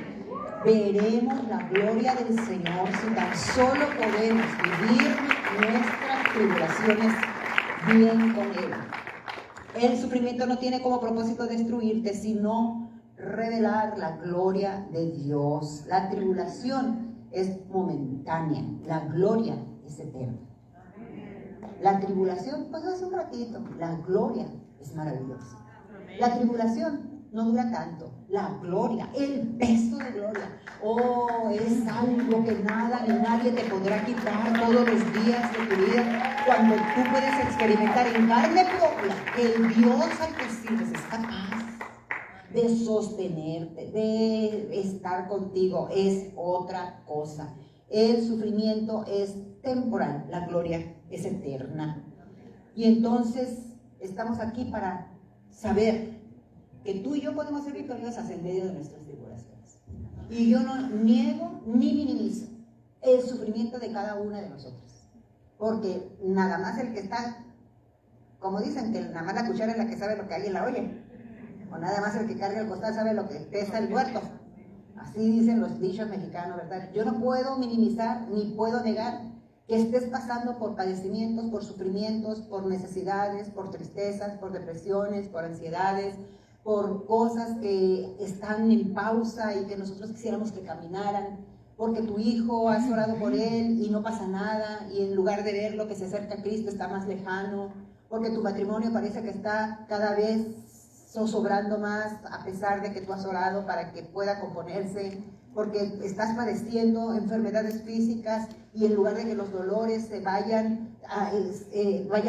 Veremos la gloria del Señor si tan solo podemos vivir nuestras tribulaciones bien con Él. El sufrimiento no tiene como propósito destruirte, sino revelar la gloria de Dios. La tribulación es momentánea, la gloria es eterna. La tribulación, pues hace un ratito, la gloria es maravillosa. La tribulación no dura tanto, la gloria, el peso de gloria, oh, es algo que nada ni nadie te podrá quitar todos los días de tu vida, cuando tú puedes experimentar en carne propia que el Dios al que sirves es capaz de sostenerte, de estar contigo, es otra cosa. El sufrimiento es temporal, la gloria es eterna. Y entonces estamos aquí para saber que tú y yo podemos ser victoriosas en medio de nuestras tribulaciones. Y yo no niego ni minimizo el sufrimiento de cada una de nosotras. Porque nada más el que está, como dicen, que nada más la cuchara es la que sabe lo que hay en la olla. O nada más el que carga el costal sabe lo que pesa el muerto. Así dicen los dichos mexicanos, ¿verdad? Yo no puedo minimizar ni puedo negar que estés pasando por padecimientos, por sufrimientos, por necesidades, por tristezas, por depresiones, por ansiedades, por cosas que están en pausa y que nosotros quisiéramos que caminaran, porque tu hijo has orado por él y no pasa nada, y en lugar de ver lo que se acerca a Cristo está más lejano, porque tu matrimonio parece que está cada vez zozobrando más a pesar de que tú has orado para que pueda componerse, porque estás padeciendo enfermedades físicas y en lugar de que los dolores se vayan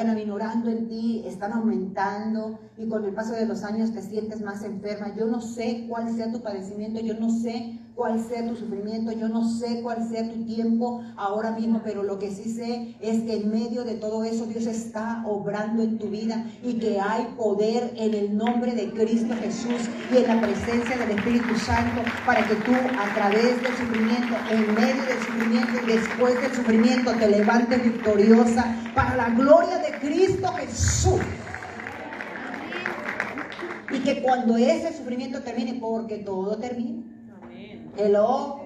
aminorando en ti, están aumentando, y con el paso de los años te sientes más enferma. Yo no sé cuál sea tu padecimiento, yo no sé cuál sea tu sufrimiento, yo no sé cuál sea tu tiempo ahora mismo, pero lo que sí sé es que en medio de todo eso Dios está obrando en tu vida y que hay poder en el nombre de Cristo Jesús y en la presencia del Espíritu Santo para que tú a través del sufrimiento, en medio del sufrimiento y después del sufrimiento te levantes victoriosa para la gloria de Cristo Jesús. Y que cuando ese sufrimiento termine, porque todo termina. Hello.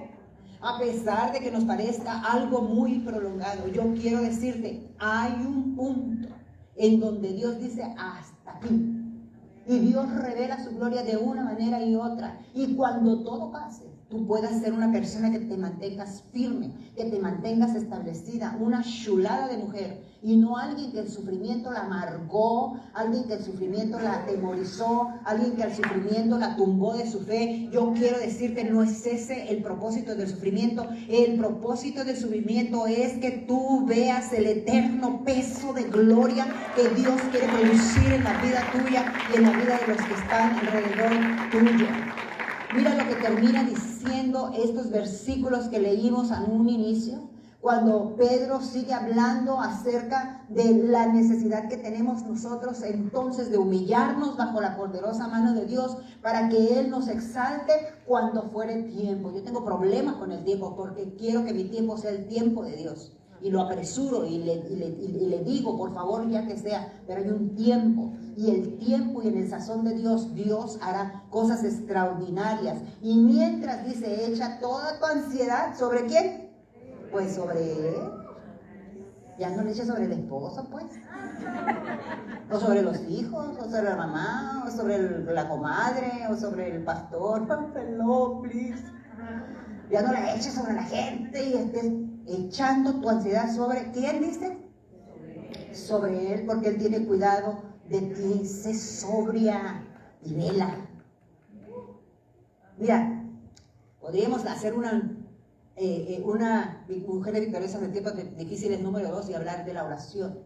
a pesar de que nos parezca algo muy prolongado, yo quiero decirte, hay un punto en donde Dios dice hasta aquí. Y Dios revela su gloria de una manera y otra. Y cuando todo pase, tú puedas ser una persona que te mantengas firme, que te mantengas establecida, una chulada de mujer, y no alguien que el sufrimiento la amargó, alguien que el sufrimiento la atemorizó, alguien que el sufrimiento la tumbó de su fe. Yo quiero decirte, no es ese el propósito del sufrimiento. El propósito del sufrimiento es que tú veas el eterno peso de gloria que Dios quiere producir en la vida tuya y en la vida de los que están alrededor tuyo. Mira lo que termina diciendo estos versículos que leímos en un inicio, cuando Pedro sigue hablando acerca de la necesidad que tenemos nosotros entonces de humillarnos bajo la poderosa mano de Dios para que Él nos exalte cuando fuere tiempo. Yo tengo problemas con el tiempo porque quiero que mi tiempo sea el tiempo de Dios. Y lo apresuro y le digo, por favor, ya que sea, pero hay un tiempo. Y el tiempo y en el sazón de Dios, Dios hará cosas extraordinarias. Y mientras dice, echa toda tu ansiedad, ¿sobre quién? Pues sobre él. Ya no le eches sobre el esposo, pues. O sobre los hijos, o sobre la mamá, o sobre la comadre, o sobre el pastor. No, please. Ya no la eches sobre la gente y estés echando tu ansiedad sobre, ¿quién dice? Sobre él, porque él tiene cuidado de ti. Sé sobria y vela. Mira, podríamos hacer una mujer victoriosa en tiempos difíciles número 2 y hablar de la oración,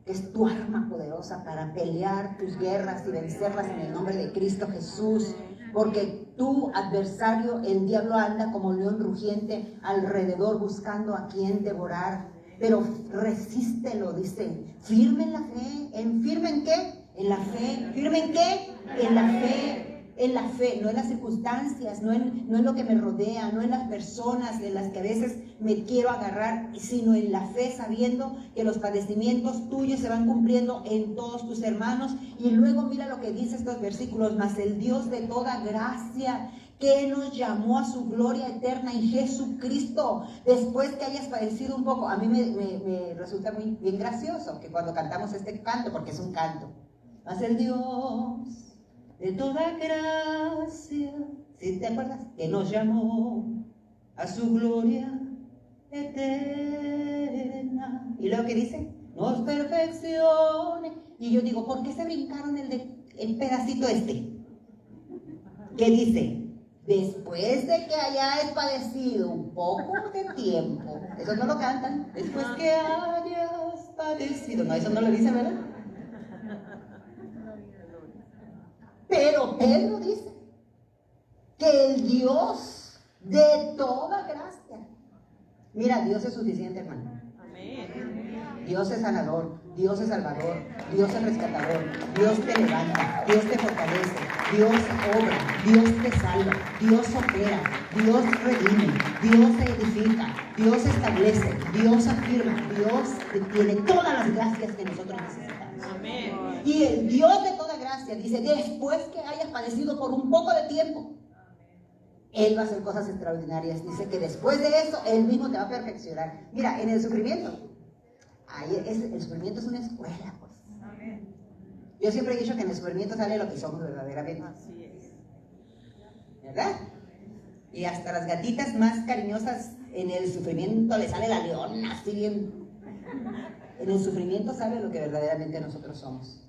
que es tu arma poderosa para pelear tus guerras y vencerlas en el nombre de Cristo Jesús. Porque tu adversario, el diablo, anda como león rugiente alrededor buscando a quien devorar. Pero resístelo, dice, firme en la fe. ¿Firme en qué? En la fe. ¿Firme en qué? En la fe. En la fe, no en las circunstancias, no en lo que me rodea, no en las personas de las que a veces me quiero agarrar, sino en la fe, sabiendo que los padecimientos tuyos se van cumpliendo en todos tus hermanos. Y luego mira lo que dice estos versículos: mas el Dios de toda gracia, que nos llamó a su gloria eterna en Jesucristo, después que hayas padecido un poco. A mí me resulta muy bien gracioso que cuando cantamos este canto, porque es un canto, mas el Dios de toda gracia, ¿sí te acuerdas? Que nos llamó a su gloria eterna. Y luego que dice, nos perfeccione. Y yo digo, ¿por qué se brincaron el pedacito este? ¿Qué dice? Después de que hayáis padecido un poco de tiempo. Eso no lo cantan. Después que hayas padecido. No, eso no lo dice, ¿verdad? Pero Pedro dice que el Dios de toda gracia. Mira, Dios es suficiente, hermano. Dios es sanador, Dios es salvador, Dios es rescatador, Dios te levanta, Dios te fortalece, Dios obra, Dios te salva, Dios opera, Dios redime, Dios edifica, Dios establece, Dios afirma, Dios tiene todas las gracias que nosotros necesitamos. Amén. Y el Dios de toda gracia dice, después que hayas padecido por un poco de tiempo, Él va a hacer cosas extraordinarias. Dice que después de eso, Él mismo te va a perfeccionar. Mira, en el sufrimiento, el sufrimiento es una escuela, pues. Amén. Yo siempre he dicho que en el sufrimiento sale lo que somos verdaderamente. Así es. ¿Verdad? Y hasta las gatitas más cariñosas, en el sufrimiento le sale la leona, así bien. En el sufrimiento sale lo que verdaderamente nosotros somos.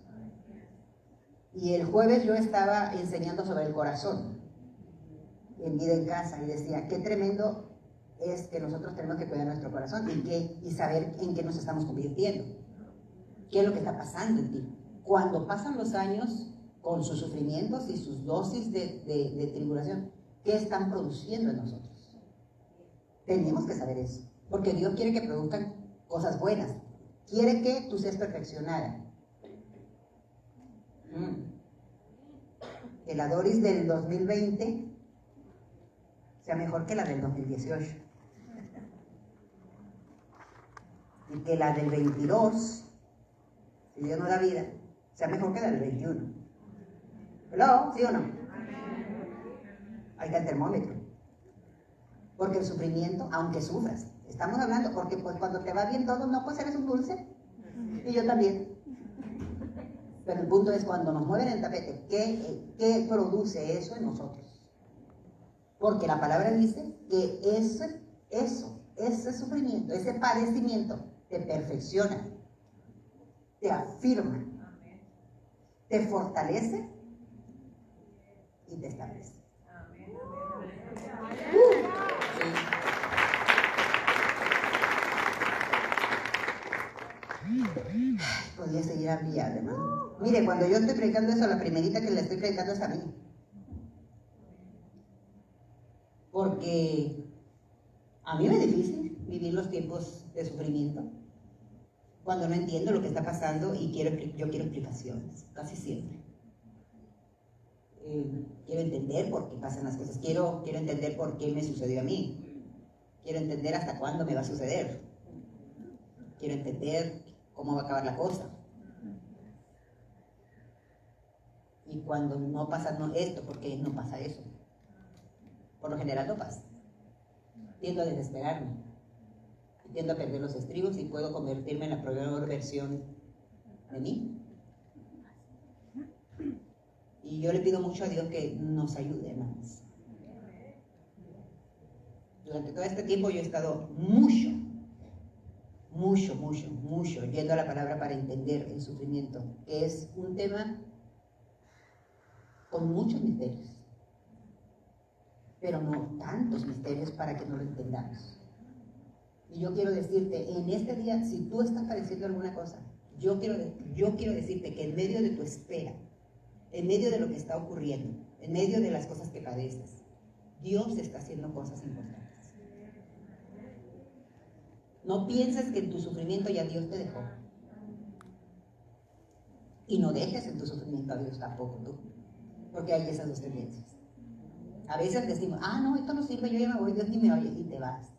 Y el jueves yo estaba enseñando sobre el corazón en Vida en Casa y decía, qué tremendo es que nosotros tenemos que cuidar nuestro corazón y saber en qué nos estamos convirtiendo, qué es lo que está pasando en ti. Cuando pasan los años con sus sufrimientos y sus dosis de tribulación, ¿qué están produciendo en nosotros? Tenemos que saber eso, porque Dios quiere que produzcan cosas buenas, quiere que tú seas perfeccionada. Que la Doris del 2020 sea mejor que la del 2018. Y que la del 22, si Dios no da vida, sea mejor que la del 21. ¿Hello? ¿Sí o no? Ahí está el termómetro. Porque el sufrimiento, aunque sufras, estamos hablando, porque pues cuando te va bien todo, no, pues eres un dulce. Y yo también. Pero el punto es cuando nos mueven el tapete, ¿qué produce eso en nosotros? Porque la palabra dice que ese sufrimiento, ese padecimiento te perfecciona, te afirma, te fortalece y te establece. Podría seguir hablando, hermano. Mire, cuando yo estoy predicando eso, la primerita que le estoy predicando es a mí. Porque a mí me es difícil vivir los tiempos de sufrimiento. Cuando no entiendo lo que está pasando y yo quiero explicaciones, casi siempre. Quiero entender por qué pasan las cosas. Quiero entender por qué me sucedió a mí. Quiero entender hasta cuándo me va a suceder. Quiero entender cómo va a acabar la cosa. Y cuando no pasa esto, ¿por qué no pasa eso? Por lo general no pasa. Tiendo a desesperarme. Tiendo a perder los estribos y puedo convertirme en la peor versión de mí. Y yo le pido mucho a Dios que nos ayude, hermanos. Durante todo este tiempo yo he estado mucho yendo a la palabra para entender el sufrimiento, que es un tema con muchos misterios, pero no tantos misterios para que no lo entendamos. Y yo quiero decirte, en este día, si tú estás padeciendo alguna cosa, yo quiero decirte que en medio de tu espera, en medio de lo que está ocurriendo, en medio de las cosas que padeces, Dios está haciendo cosas importantes. No pienses que en tu sufrimiento ya Dios te dejó. Y no dejes en tu sufrimiento a Dios tampoco tú, porque hay esas dos tendencias. A veces decimos, no, esto no sirve, yo ya me voy, Dios ni me oye, y te vas.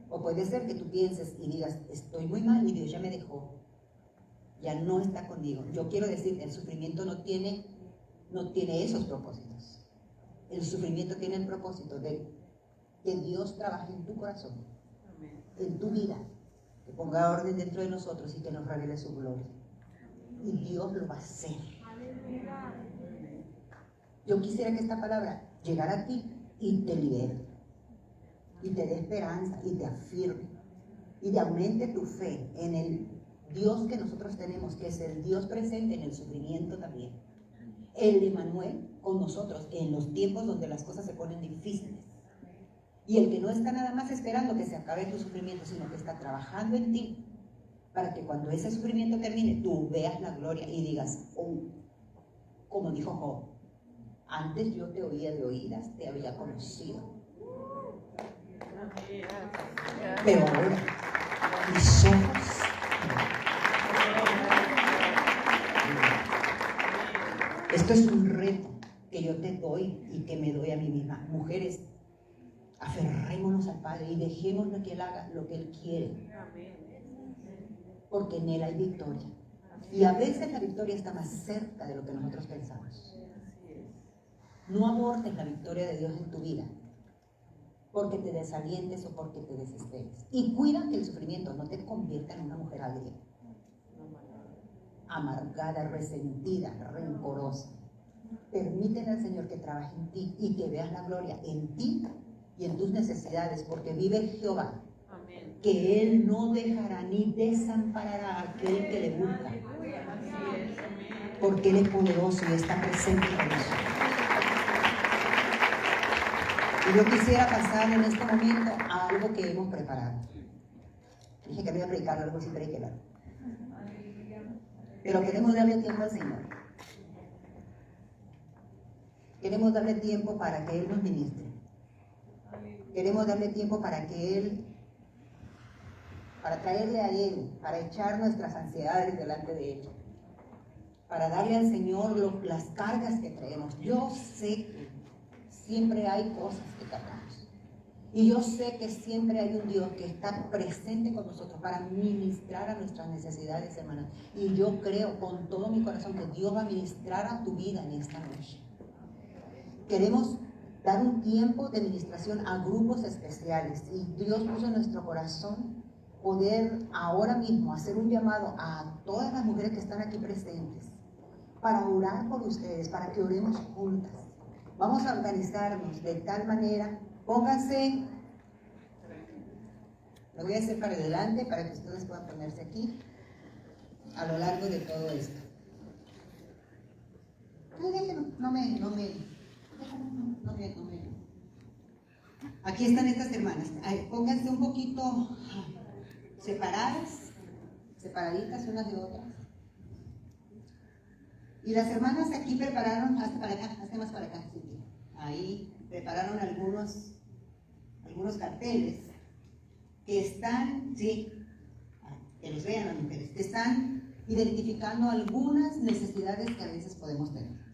O puede ser que tú pienses y digas, estoy muy mal y Dios ya me dejó, ya no está conmigo. Yo quiero decir, el sufrimiento no tiene esos propósitos. El sufrimiento tiene el propósito de que Dios trabaje en tu corazón, en tu vida, que ponga orden dentro de nosotros y que nos revele su gloria. Y Dios lo va a hacer. Yo quisiera que esta palabra llegara a ti y te libere, y te dé esperanza, y te afirme, y te aumente tu fe en el Dios que nosotros tenemos, que es el Dios presente en el sufrimiento también. El Emmanuel con nosotros en los tiempos donde las cosas se ponen difíciles. Y el que no está nada más esperando que se acabe tu sufrimiento, sino que está trabajando en ti para que cuando ese sufrimiento termine, tú veas la gloria y digas, como dijo Job, antes yo te oía de oídas, te había conocido. Pero ahora, mis ojos. Esto es un reto que yo te doy y que me doy a mí misma. Mujeres, aferrémonos al Padre y dejémoslo que Él haga lo que Él quiere. Porque en Él hay victoria. Y a veces la victoria está más cerca de lo que nosotros pensamos. No abortes la victoria de Dios en tu vida porque te desalientes o porque te desesperes. Y cuida que el sufrimiento no te convierta en una mujer agria, amargada, resentida, rencorosa. Permítele al Señor que trabaje en ti y que veas la gloria en ti y en tus necesidades, porque vive Jehová, que Él no dejará ni desamparará a aquel que le busca, porque Él es poderoso y está presente con nosotros. Y yo quisiera pasar en este momento a algo que hemos preparado. Dije que voy a predicar algo sin predicar. Pero queremos darle tiempo al Señor. Queremos darle tiempo para que Él nos ministre. Queremos darle tiempo para que Él, para traerle a Él, para echar nuestras ansiedades delante de Él, para darle al Señor las cargas que traemos. Yo sé que siempre hay cosas que cargamos. Y yo sé que siempre hay un Dios que está presente con nosotros para ministrar a nuestras necesidades, hermanas. Y yo creo con todo mi corazón que Dios va a ministrar a tu vida en esta noche. Queremos dar un tiempo de ministración a grupos especiales. Y Dios puso en nuestro corazón poder ahora mismo hacer un llamado a todas las mujeres que están aquí presentes para orar por ustedes, para que oremos juntas. Vamos a organizarnos de tal manera, pónganse, lo voy a hacer para adelante para que ustedes puedan ponerse aquí a lo largo de todo esto. No me. Aquí están estas hermanas. Pónganse un poquito separadas, separaditas unas de otras. Y las hermanas aquí prepararon, hazte para acá, hazte más para acá, Cintia. Ahí prepararon algunos carteles que están, sí, que los vean las mujeres, que están identificando algunas necesidades que a veces podemos tener.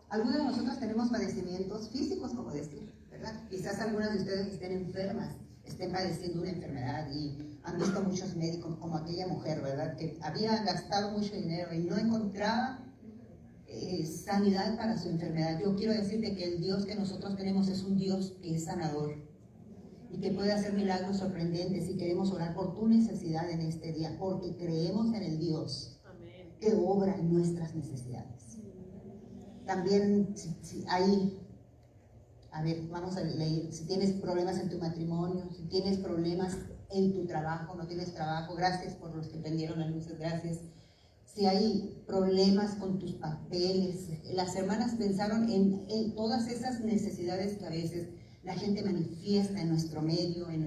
Algunos de nosotros tenemos padecimientos físicos, como decir, ¿verdad? Quizás algunas de ustedes estén enfermas, estén padeciendo una enfermedad y han visto muchos médicos, como aquella mujer, ¿verdad? Que había gastado mucho dinero y no encontraba sanidad para su enfermedad. Yo quiero decirte que el Dios que nosotros tenemos es un Dios que es sanador y que puede hacer milagros sorprendentes, y queremos orar por tu necesidad en este día, porque creemos en el Dios que obra en nuestras necesidades. También, si hay, a ver, vamos a leer, si tienes problemas en tu matrimonio, si tienes problemas en tu trabajo, no tienes trabajo, gracias por los que prendieron las luces, gracias. Si hay problemas con tus papeles, las hermanas pensaron en todas esas necesidades que a veces la gente manifiesta en nuestro medio, en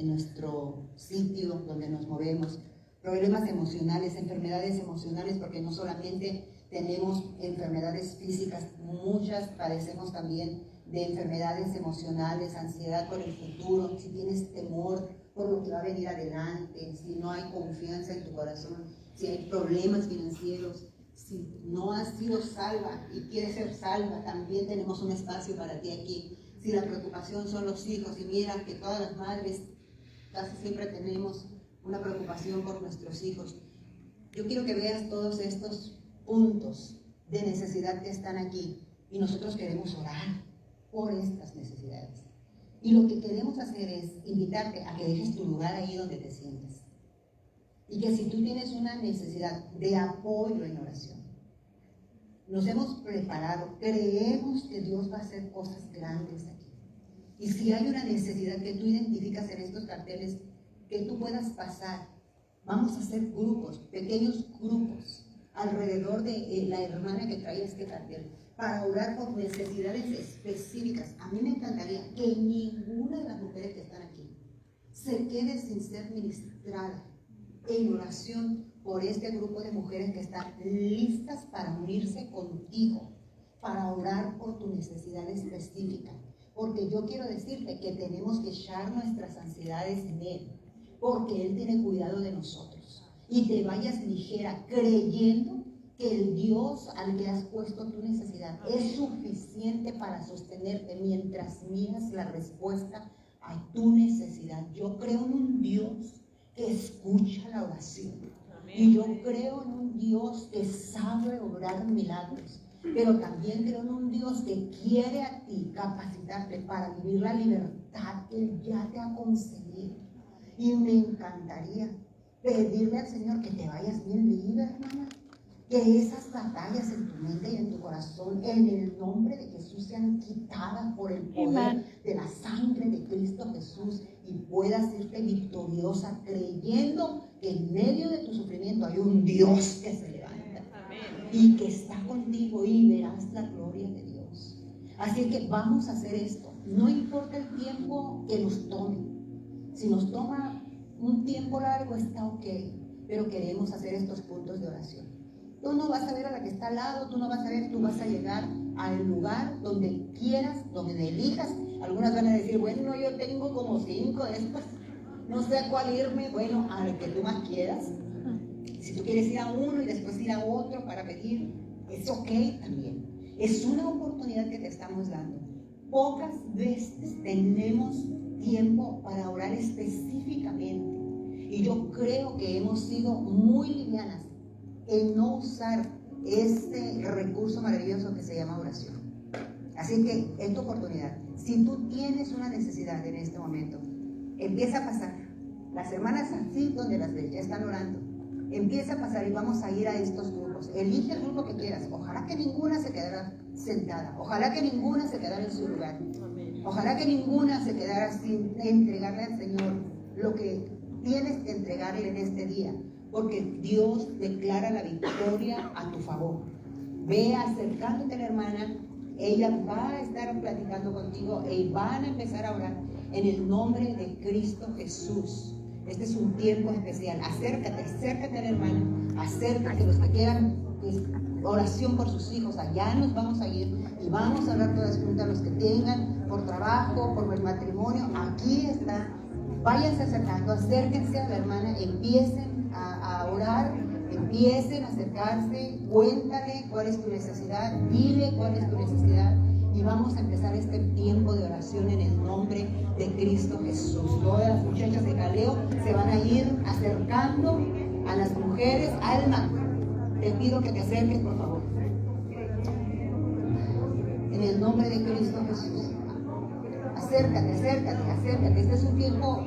nuestro sitio donde nos movemos. Problemas emocionales, enfermedades emocionales, porque no solamente tenemos enfermedades físicas, muchas padecemos también de enfermedades emocionales, ansiedad por el futuro, si tienes temor por lo que va a venir adelante, si no hay confianza en tu corazón, si hay problemas financieros, si no has sido salva y quieres ser salva, también tenemos un espacio para ti aquí. Si la preocupación son los hijos, y mira que todas las madres casi siempre tenemos una preocupación por nuestros hijos. Yo quiero que veas todos estos puntos de necesidad que están aquí, y nosotros queremos orar por estas necesidades. Y lo que queremos hacer es invitarte a que dejes tu lugar ahí donde te sientes. Y que si tú tienes una necesidad de apoyo en oración, nos hemos preparado, creemos que Dios va a hacer cosas grandes aquí. Y si hay una necesidad que tú identificas en estos carteles, que tú puedas pasar, vamos a hacer grupos, pequeños grupos, alrededor de la hermana que trae este cartel, para orar por necesidades específicas. A mí me encantaría que ninguna de las mujeres que están aquí se quede sin ser ministrada en oración por este grupo de mujeres que están listas para unirse contigo, para orar por tu necesidad específica. Porque yo quiero decirte que tenemos que echar nuestras ansiedades en Él, porque Él tiene cuidado de nosotros. Y te vayas ligera, creyendo que el Dios al que has puesto tu necesidad es suficiente para sostenerte mientras miras la respuesta a tu necesidad. Yo creo en un Dios que escucha la oración. Y yo creo en un Dios que sabe obrar milagros. Pero también creo en un Dios que quiere a ti capacitarte para vivir la libertad que Él ya te ha concedido. Y me encantaría pedirle al Señor que te vayas bien libre, hermana. Que esas batallas en tu mente y en tu corazón, en el nombre de Jesús, sean quitadas por el poder de la sangre de Cristo Jesús, y puedas irte victoriosa, creyendo que en medio de tu sufrimiento hay un Dios que se levanta. Y que está contigo, y verás la gloria de Dios. Así que vamos a hacer esto. No importa el tiempo que nos tome. Si nos toma un tiempo largo, está ok. Pero queremos hacer estos puntos de oración. Tú no vas a ver a la que está al lado, tú no vas a ver, tú vas a llegar al lugar donde quieras, donde elijas. Algunas van a decir, bueno, yo tengo como 5 de estas, no sé a cuál irme. Bueno, al que tú más quieras. Si tú quieres ir a uno y después ir a otro para pedir, es ok también. Es una oportunidad que te estamos dando. Pocas veces tenemos tiempo para orar específicamente. Y yo creo que hemos sido muy livianas en no usar este recurso maravilloso que se llama oración. Así que es tu oportunidad. Si tú tienes una necesidad en este momento, empieza a pasar. Las hermanas así donde las ves, ya están orando. Empieza a pasar y vamos a ir a estos grupos. Elige el grupo que quieras. Ojalá que ninguna se quedara sentada. Ojalá que ninguna se quedara en su lugar. Ojalá que ninguna se quedara sin entregarle al Señor lo que tienes que entregarle en este día. Porque Dios declara la victoria a tu favor. Ve acercándote a la hermana. Ella va a estar platicando contigo y van a empezar a orar en el nombre de Cristo Jesús. Este es un tiempo especial. Acércate a la hermana. Acércate, los que quieran oración por sus hijos. Allá nos vamos a ir y vamos a hablar todas juntas. Los que tengan por trabajo, por el matrimonio, aquí está. Váyanse acercando, acérquense a la hermana, empiecen a orar, empiecen a acercarse, cuéntale cuál es tu necesidad, dile cuál es tu necesidad. Y vamos a empezar este tiempo de oración en el nombre de Cristo Jesús. Todas las muchachas de Caleo se van a ir acercando a las mujeres. Alma, te pido que te acerques, por favor. En el nombre de Cristo Jesús. Acércate. Este es un tiempo